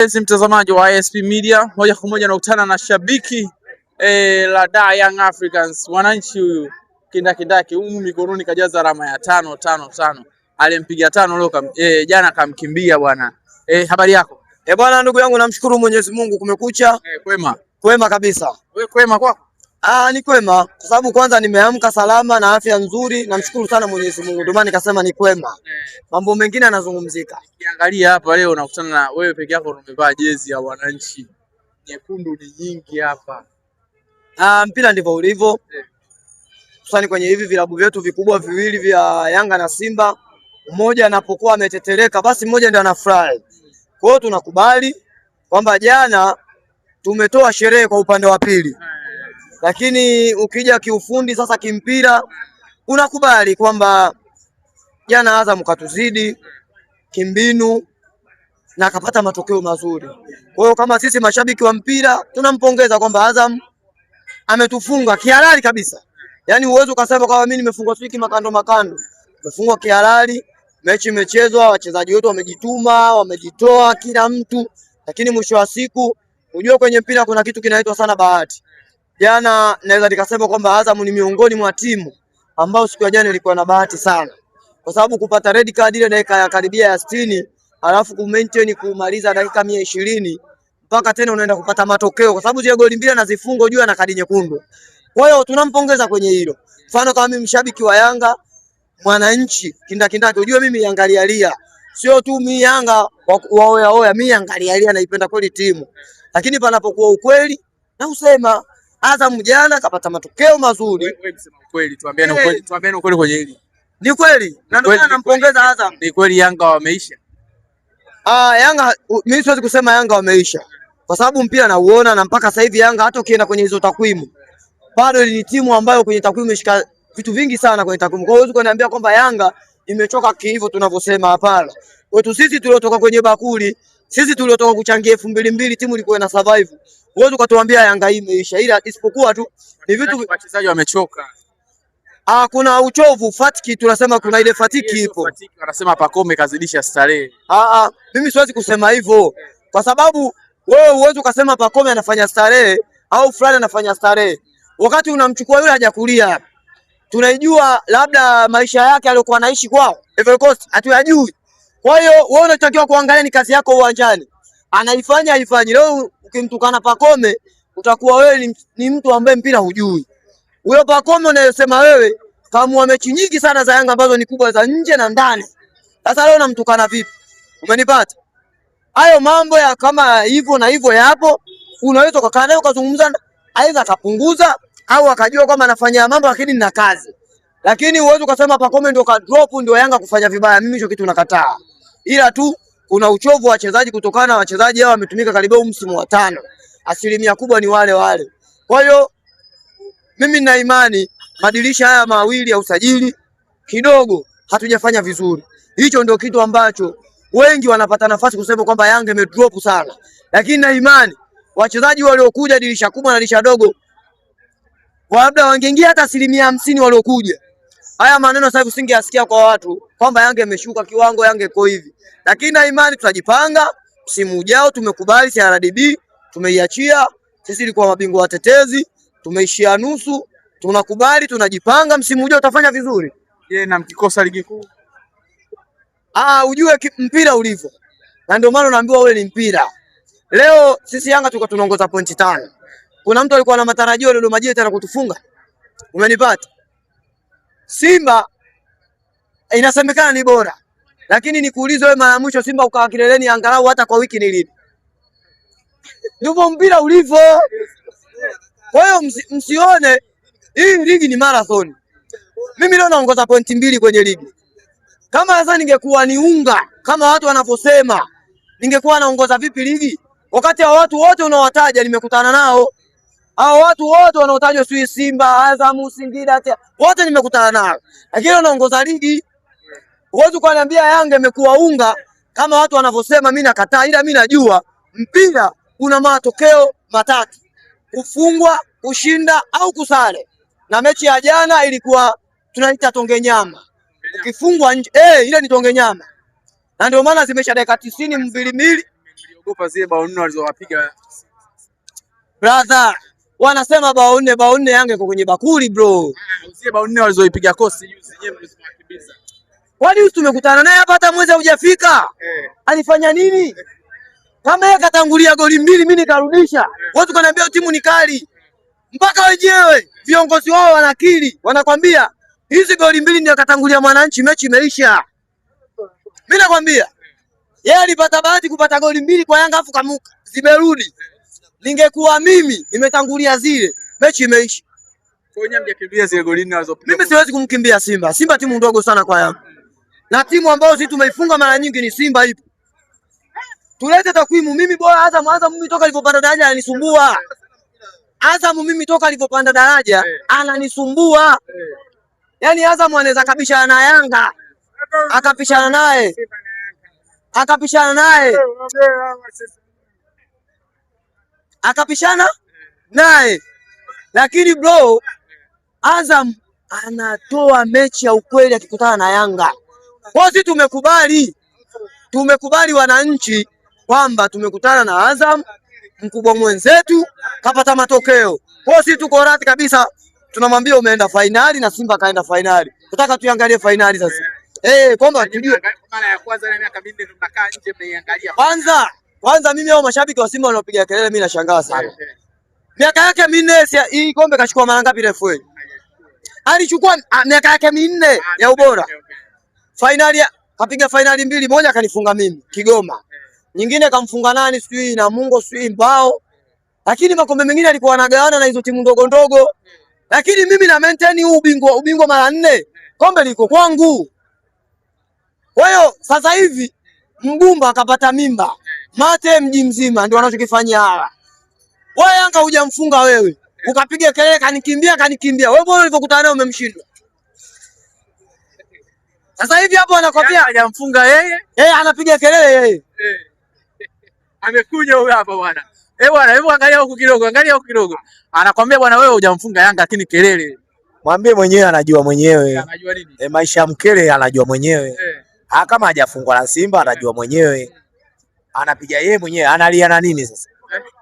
Mtazamaji wa ISP Media, moja kwa moja nakutana na shabiki la Young Africans. Wananchi huyu kindakindaki huyu mikononi kajaza alama ya 555. Alimpiga 5 leo jana kamkimbia bwana. Habari yako? Bwana ndugu yangu, namshukuru Mwenyezi Mungu, kumekucha. Kwema. Kwema kabisa. Wewe kwema kwako? Ni kwema kwa sababu kwanza nimeamka salama na afya nzuri, namshukuru sana Mwenyezi Mungu, ndio maana nikasema ni kwema. Mambo mengine yanazungumzika. Kiangalia hapa leo nakutana na wewe peke yako, umevaa jezi ya Wananchi. Nyekundu ni nyingi hapa. Mpira ndivyo ulivyo. Kusani kwenye hivi vilabu vyetu vikubwa viwili vya Yanga na Simba, mmoja anapokuwa ametetereka basi mmoja ndio anafurahi. Kwa hiyo tunakubali kwamba jana tumetoa sherehe kwa upande wa pili. Lakini ukija kiufundi sasa kimpira unakubali kwamba jana Azam katuzidi kimbinu na akapata matokeo mazuri. Kwa hiyo kama sisi mashabiki wa mpira tunampongeza kwamba Azam ametufunga kihalali kabisa. Yaani uwezo ukasema kwamba mimi nimefungwa swiki makando. Nimefungwa kihalali, mechi imechezwa, wachezaji wetu wamejituma, wamejitoa kila mtu, lakini mwisho wa siku unajua kwenye mpira kuna kitu kinaitwa sana bahati. Jana naweza nikasema kwamba Azam ni miongoni mwa timu ambao siku ya jana ilikuwa na bahati sana. Kwa sababu kupata red card ile dakika ya karibia ya 60, alafu ku-maintain kumaliza dakika 120 mpaka tena unaenda kupata matokeo kwa sababu zile goli mbili anazifunga juu na kadi nyekundu. Kwa hiyo tunampongeza kwenye hilo. Mfano kama mimi mshabiki wa Yanga, Mwananchi, kindakindaki, unajua mimi Yangalialia. Sio tu mimi Yanga oya, mimi Yangalialia naipenda kweli timu. Lakini panapokuwa ukweli na usema Azam jana kapata matokeo mazuri. Wewe msema ukweli, tuambiane ukweli kwenye hili. Ni kweli. Na ndio maana nampongeza Azam. Ni kweli Yanga wameisha. Yanga mimi siwezi kusema Yanga wameisha. Kwa sababu mpira nauona na mpaka sasa hivi Yanga hata ukienda kwenye hizo takwimu bado ni timu ambayo kwenye takwimu imeshika vitu vingi sana kwenye takwimu. Kwa hiyo huwezi kuniambia kwamba Yanga imechoka hivyo tunavyosema, hapana. Wetu sisi tuliotoka kwenye bakuli, sisi tuliotoka kuchangia 2002 timu ilikuwa ina survive. Huwezi kutuambia Yanga hii imeisha, ila isipokuwa tu ni vitu wachezaji wamechoka. Kuna uchovu, fatiki tunasema, kuna ile fatiki ipo. Fatiki wanasema Pacome kazidisha starehe. Mimi siwezi kusema hivyo. Kwa sababu wewe huwezi ukasema Pacome anafanya starehe au fulani anafanya starehe wakati unamchukua yule hajakulia hapa. Tunaijua labda maisha yake aliyokuwa anaishi kwao Ivory Coast hatuyajui. Kwa hiyo wewe unatakiwa kuangalia ni kazi yako uwanjani. Anaifanya haifanyi. Leo ukimtukana Pacome utakuwa wewe ni mtu ambaye mpira hujui. Huyo Pacome unayosema wewe kaamua mechi nyingi sana za Yanga ambazo ni kubwa za nje na ndani. Sasa leo unamtukana vipi? Umenipata? Hayo mambo ya kama hivyo na hivyo yapo, unaweza kukaa naye ukazungumza, aidha akapunguza au akajua kwamba anafanya mambo lakini na kazi. Lakini uwezo ukasema Pacome ndio ka drop ndio Yanga kufanya vibaya, mimi hicho kitu nakataa. Ila tu kuna uchovu wa wachezaji kutokana na wachezaji hao wametumika karibu msimu wa 5. Asilimia kubwa ni wale. Kwa hiyo mimi nina imani madirisha haya mawili ya usajili kidogo hatujafanya vizuri. Hicho ndio kitu ambacho wengi wanapata nafasi kusema kwamba Yanga imedrop sana. Lakini na imani wachezaji waliokuja dirisha kubwa na dirisha dogo labda wangeingia hata 50% waliokuja. Haya maneno sasa hivi usingeyasikia kwa watu kwamba Yanga imeshuka kiwango, Yanga iko hivi. Lakini na imani tutajipanga msimu ujao. Tumekubali CRDB, tumeiachia. Sisi ilikuwa mabingwa watetezi, tumeishia nusu. Tunakubali, tunajipanga msimu ujao utafanya vizuri. Na mkikosa ligi kuu. Ujue mpira ulivyo. Na ndio maana naambiwa wewe ni mpira. Leo sisi Yanga tulikuwa tunaongoza pointi 5. Kuna mtu alikuwa na matarajio leo Majira tena kutufunga. Umenipata? Simba inasemekana ni bora. Lakini nikuulize wewe, mara mwisho Simba ukawa kileleni angalau hata kwa wiki ni lini? Ndivyo mpira ulivyo. Kwa hiyo msione hii ligi ni marathon. Mimi leo naongoza pointi 2 kwenye ligi. Kama sasa ningekuwa ni unga kama watu wanavyosema, ningekuwa naongoza vipi ligi? Wakati hao watu wote unaowataja nimekutana nao. Hao watu wote wanaotajwa sio Simba, Azam, Singida wote nimekutana nao. Lakini wanaongoza ligi. Uwezo kuniambia Yanga imekuwa unga kama watu wanavyosema, mimi nakataa. Ila mimi najua mpira una matokeo matatu: kufungwa, kushinda au kusare. Na mechi ya jana ilikuwa tunaita tonge nyama. Ukifungwa nje ile ni tonge nyama. Na ndio maana zimesha dakika 90 2-2. unaogopa zile bao 4 walizowapiga. Brother, wanasema bao 4 Yanga iko kwenye bakuli bro. Zile bao 4 walizoipiga Coast juzi yenyewe mlizowakimbiza. Kwani tumekutana naye hapa hata mwezi hujafika? Alifanya nini? Kama yeye katangulia goli 2 mimi nikarudisha. Watu kaniambia timu ni kali. Mpaka wenyewe viongozi wao wanakiri, wanakwambia hizi goli 2 ndio katangulia Mwananchi, mechi imeisha. Mimi nakwambia yeye alipata bahati kupata goli 2 kwa Yanga afu kamuka zimerudi. Ningekuwa mimi nimetangulia zile, mechi imeisha. Kwa nini mjakimbia zile goli 4 walizopiga? Mimi siwezi kumkimbia Simba. Simba timu ndogo sana kwa Yanga. Na timu ambayo sisi tumeifunga mara nyingi ni Simba ipo. Tulete takwimu. Mimi bora Azam mimi toka alipopanda daraja ananisumbua. Azam mimi toka alipopanda daraja ananisumbua. Yaani Azam anaweza kabishana na Yanga. Akapishana naye. Akapishana naye. Lakini bro, Azam anatoa mechi ya ukweli akikutana na Yanga. Kwa sisi tumekubali wananchi kwamba tumekutana na Azam, mkubwa mwenzetu kapata matokeo. Kwa sisi tuko radhi kabisa, tunamwambia umeenda fainali na Simba kaenda fainali. Tutaka tuangalie fainali sasa. Kwamba tujue mara ya kwanza na miaka 4 tunakaa nje mnaiangalia. Kwanza mimi hao mashabiki wa Simba wanaopiga kelele mimi nashangaa sana. Miaka yake 4 hii kombe kachukua mara ngapi refu? Alichukua miaka yake 4 ya ubora. Finali kapiga finali 2, moja kanifunga mimi Kigoma. Nyingine kamfunga nani sijui na Mungo sijui Mbao. Lakini makombe mengine alikuwa anagawana na hizo timu ndogo ndogo. Lakini mimi na maintain ubingwa mara 4. Kombe liko kwangu. Kwa hiyo sasa hivi Mgumba akapata mimba. Mate mji mzima ndio wanachokifanyia hawa. Wewe Yanga hujamfunga wewe. Ukapiga kelele kanikimbia. Wewe bora ulivyokutana naye umemshinda. Sasa hivi hapo anakwambia hajamfunga yeye. Anapiga kelele yeye. Amekuja huyo hapa bwana. Bwana, hebu angalia huku kidogo. Anakwambia bwana wewe hujamfunga Yanga lakini kelele. Mwambie mwenyewe anajua mwenyewe. Anajua nini? Maisha mkele anajua mwenyewe. Kama hajafungwa na Simba anajua mwenyewe. Anapiga yeye mwenyewe, analia na nini sasa?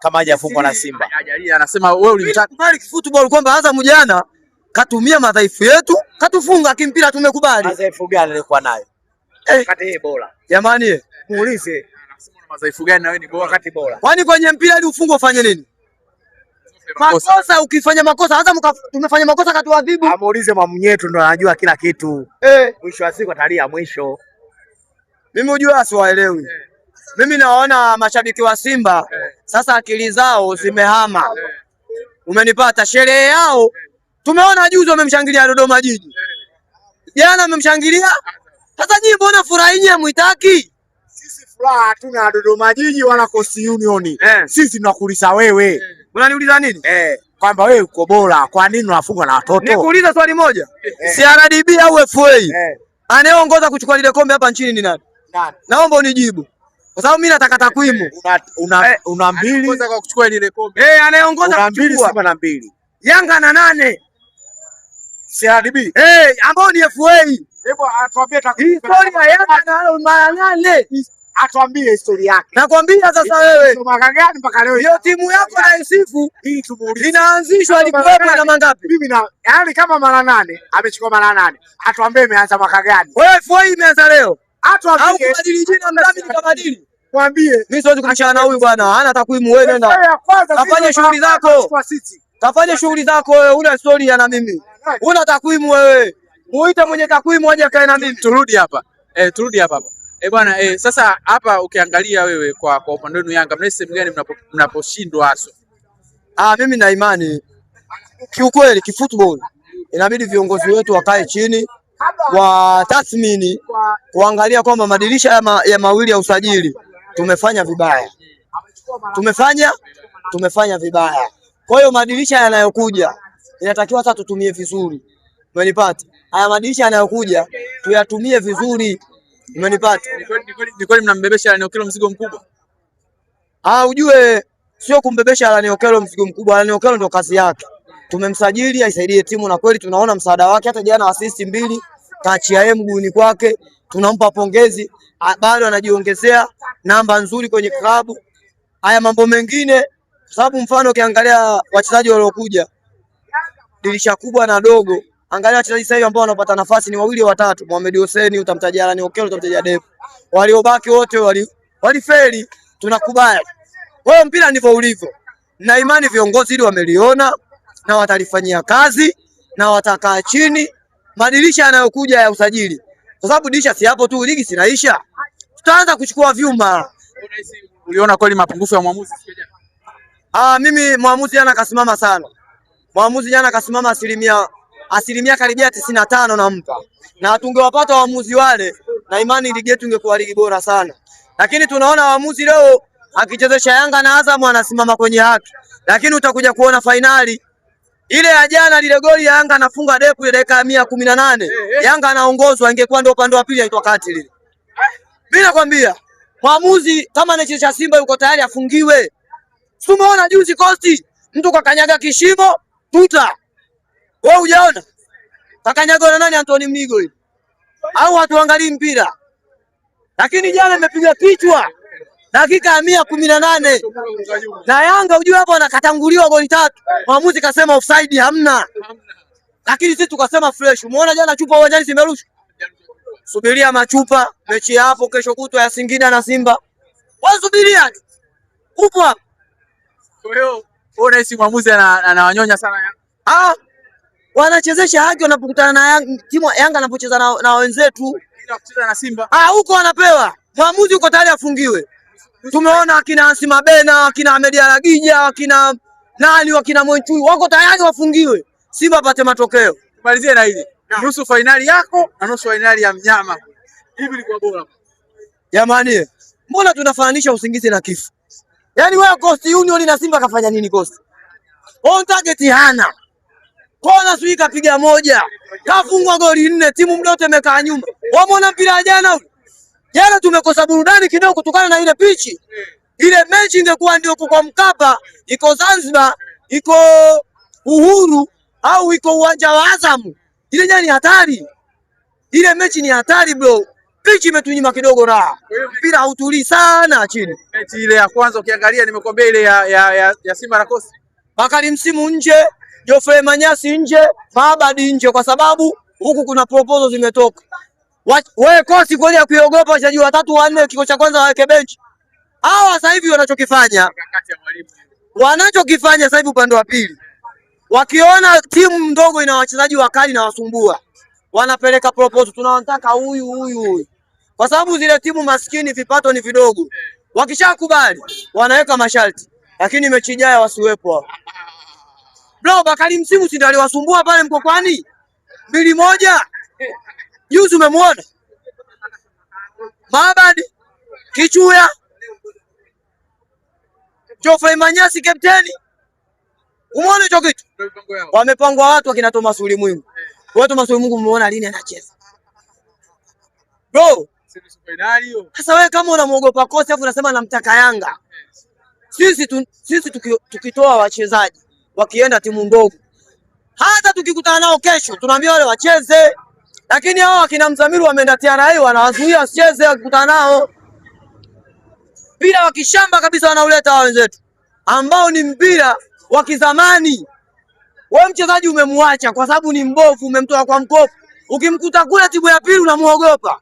Kama hajafungwa na Simba. Hajalia, anasema wewe ulimtaka football kwamba Azam jana katumia madhaifu yetu, katufunga kimpira tumekubali. Madhaifu gani alikuwa nayo? Wakati yeye bora. Jamani, muulize. Anasema madhaifu gani na wewe ni bora wakati bora. Kwani kwenye mpira ili ufungwe ufanye nini? Makosa ukifanya makosa Azam tumefanya makosa katuadhibu. Amuulize Mwamnyeto ndo anajua kila kitu. Mwisho wa siku atalia mwisho. Mimi hujua siwaelewi. Mimi naona mashabiki wa Simba sasa akili zao zimehama. Umenipata? Sherehe yao tumeona juzi wamemshangilia Dodoma Jiji. Jana wamemshangilia. Sasa nyinyi mbona furaha yenyewe hamuitaki? Sisi furaha hatuna Dodoma Jiji wala Coast Union. Sisi tunakuuliza wewe. Unaniuliza nini? Kwamba wewe uko bora, kwa nini unafungwa na watoto? Nikuuliza swali moja. CRDB au FA? Anayeongoza kuchukua lile kombe hapa nchini ni nani? Naomba unijibu. Kwa sababu mimi nataka takwimu. Una 2 kwa kuchukua ile kombe. Anayeongoza kuchukua Simba na 2. Yanga na 8. CRDB. Ambao ni FA. Hebu atuambie takwimu. Historia ya Yanga na mara 8. Atuambie historia yake. Nakwambia sasa wewe. Mwaka gani mpaka leo? Hiyo timu yako na isifu hii tumuulize. Inaanzishwa ilikuwa na mangapi? Mimi na yaani kama mara 8, amechukua mara 8. Atuambie imeanza mwaka gani? Wewe FA imeanza leo. Atuambie. Au kubadili jina mdhamini kabadili. Mwambie. Mimi siwezi kumchana na huyu bwana. Hana takwimu wewe nenda. Kafanye shughuli zako. Kafanye shughuli zako wewe, una historia na mimi. Una takwimu wewe. Muite mwenye takwimu aje kae na mimi. Turudi hapa. Turudi hapa. Bwana sasa hapa ukiangalia wewe kwa upande wenu Yanga mnahisi sehemu gani mnaposhindwa hasa? Mimi na imani kiukweli kifootball inabidi viongozi wetu wakae chini wa tathmini kuangalia kwamba madirisha ya mawili ya usajili tumefanya vibaya. Kwa hiyo madirisha yanayokuja inatakiwa sasa tutumie vizuri. Umenipata? Haya madirisha yanayokuja tuyatumie vizuri. Umenipata? Ni kweli mnambebesha Lani Okelo mzigo mkubwa? Ujue sio kumbebesha Lani Okelo mzigo mkubwa. Lani Okelo ndo kazi yake. Tumemsajili aisaidie timu na kweli tunaona msaada wake. Hata jana assist 2 kaachia yeye mguuni kwake. Tunampa pongezi. Bado anajiongezea namba nzuri kwenye klabu. haya mambo mengine, kwa sababu mfano ukiangalia wachezaji waliokuja dirisha kubwa na dogo, angalia wachezaji sasa hivi ambao wanapata nafasi ni wawili watatu. Mohamed Hussein utamtaja, Allan Okello utamtaja, Depu, waliobaki wote walifeli. Tunakubali. Kwa hiyo mpira ndivyo ulivyo, na imani viongozi hili wameliona na watalifanyia kazi na watakaa chini madirisha yanayokuja ya usajili, kwa sababu dirisha si hapo tu, ligi sinaisha, tutaanza kuchukua vyuma. Uliona kweli mapungufu ya mwamuzi? Mimi mwamuzi jana kasimama sana. Mwamuzi jana kasimama asilimia karibia 95 nampa. Na tungewapata waamuzi wale na imani ligi yetu ingekuwa ligi bora sana. Lakini tunaona waamuzi leo akichezesha Yanga na Azam anasimama kwenye haki. Lakini utakuja kuona fainali ile ya jana, lile goli ya Yanga anafunga Depu ile dakika 118. Yanga anaongozwa, ingekuwa ndio upande wa pili aitwa kati lile. Mimi nakwambia mwamuzi kama anachezesha Simba yuko tayari afungiwe. Tumeona juzi Costi mtu kakanyaga kishimo tuta. Wewe hujaona? Kakanyaga na nani? Anthony Mnigo hivi. Au watu angalii mpira. Lakini jana amepiga kichwa dakika 118. Na Yanga unajua hapo anakatanguliwa goli 3. Mwamuzi kasema offside hamna. Lakini sisi tukasema fresh. Umeona jana chupa uwanjani zimerushwa. Subiria machupa mechi hapo kesho kutwa ya Singida na Simba. Wasubiria. Upo hapo. Kwa hiyo unahisi mwamuzi anawanyonya sana Yanga? Wanachezesha haki wanapokutana na Yanga, timu Yanga anapocheza na wenzetu. Ila kucheza na Simba. Huko wanapewa. Mwamuzi uko tayari afungiwe. Tumeona akina Asima Bena, akina Ahmed Aragija, akina nani, akina Mwenchui wako tayari wafungiwe. Simba apate matokeo. Tumalizie na hili. Nusu finali yako na nusu finali ya mnyama. Hivi ilikuwa bora. Jamani, mbona tunafananisha usingizi na kifo? Yaani wewe Coast Union na Simba kafanya nini Coast? On target hana. Kona sui kapiga moja. Kafungwa goli 4, timu mdote imekaa nyuma. Wameona mpira jana? Jana tumekosa burudani kidogo kutokana na ile pichi. Ile mechi ingekuwa ndio kwa Mkapa, iko Zanzibar, iko Uhuru au iko uwanja wa Azam. Ile jana ni hatari. Ile mechi ni hatari bro. Pichi imetunyima kidogo raha. Mpira hautulii sana chini. Mechi ile ya kwanza ukiangalia nimekwambia ile ya Simba na Coast. Bakari Msimu nje, Geoffrey Manyasi nje, Maabadi nje kwa sababu huku kuna proposal zimetoka. Wewe Coast kweli ya kuogopa wachezaji watatu wanne kiko cha kwanza waweke bench. Hawa sasa hivi wanachokifanya sasa hivi upande wa pili. Wakiona timu ndogo ina wachezaji wakali na wasumbua, wanapeleka proposal, tunawataka huyu. Kwa sababu zile timu maskini vipato ni vidogo. Wakishakubali, wanaweka masharti. Lakini mechi ijayo wasiwepo hapo. Bro, Bakari Msimu si ndio aliwasumbua pale Mkokwani? 2-1. Juzi umemwona? Maabadi, Kichuya, Geoffrey Manyasi kapteni. Umeona hicho kitu? Wamepangwa watu akina Thomas Ulimwengu. Wewe Thomas Ulimwengu umeona lini anacheza? Bro, sasa wewe kama unamuogopa Coast afu unasema namtaka Yanga. Sisi tukitoa wachezaji wakienda timu ndogo, hata tukikutana nao kesho tunaambia wale wacheze, lakini hao akina Mzamiru wameenda TRA wanawazuia wasicheze wakikutana nao. Mpira wa kishamba kabisa wanauleta hao wenzetu ambao ni mpira wa kizamani. Wewe mchezaji umemwacha kwa sababu ni mbovu, umemtoa kwa mkopo. Ukimkuta kule timu ya pili unamuogopa.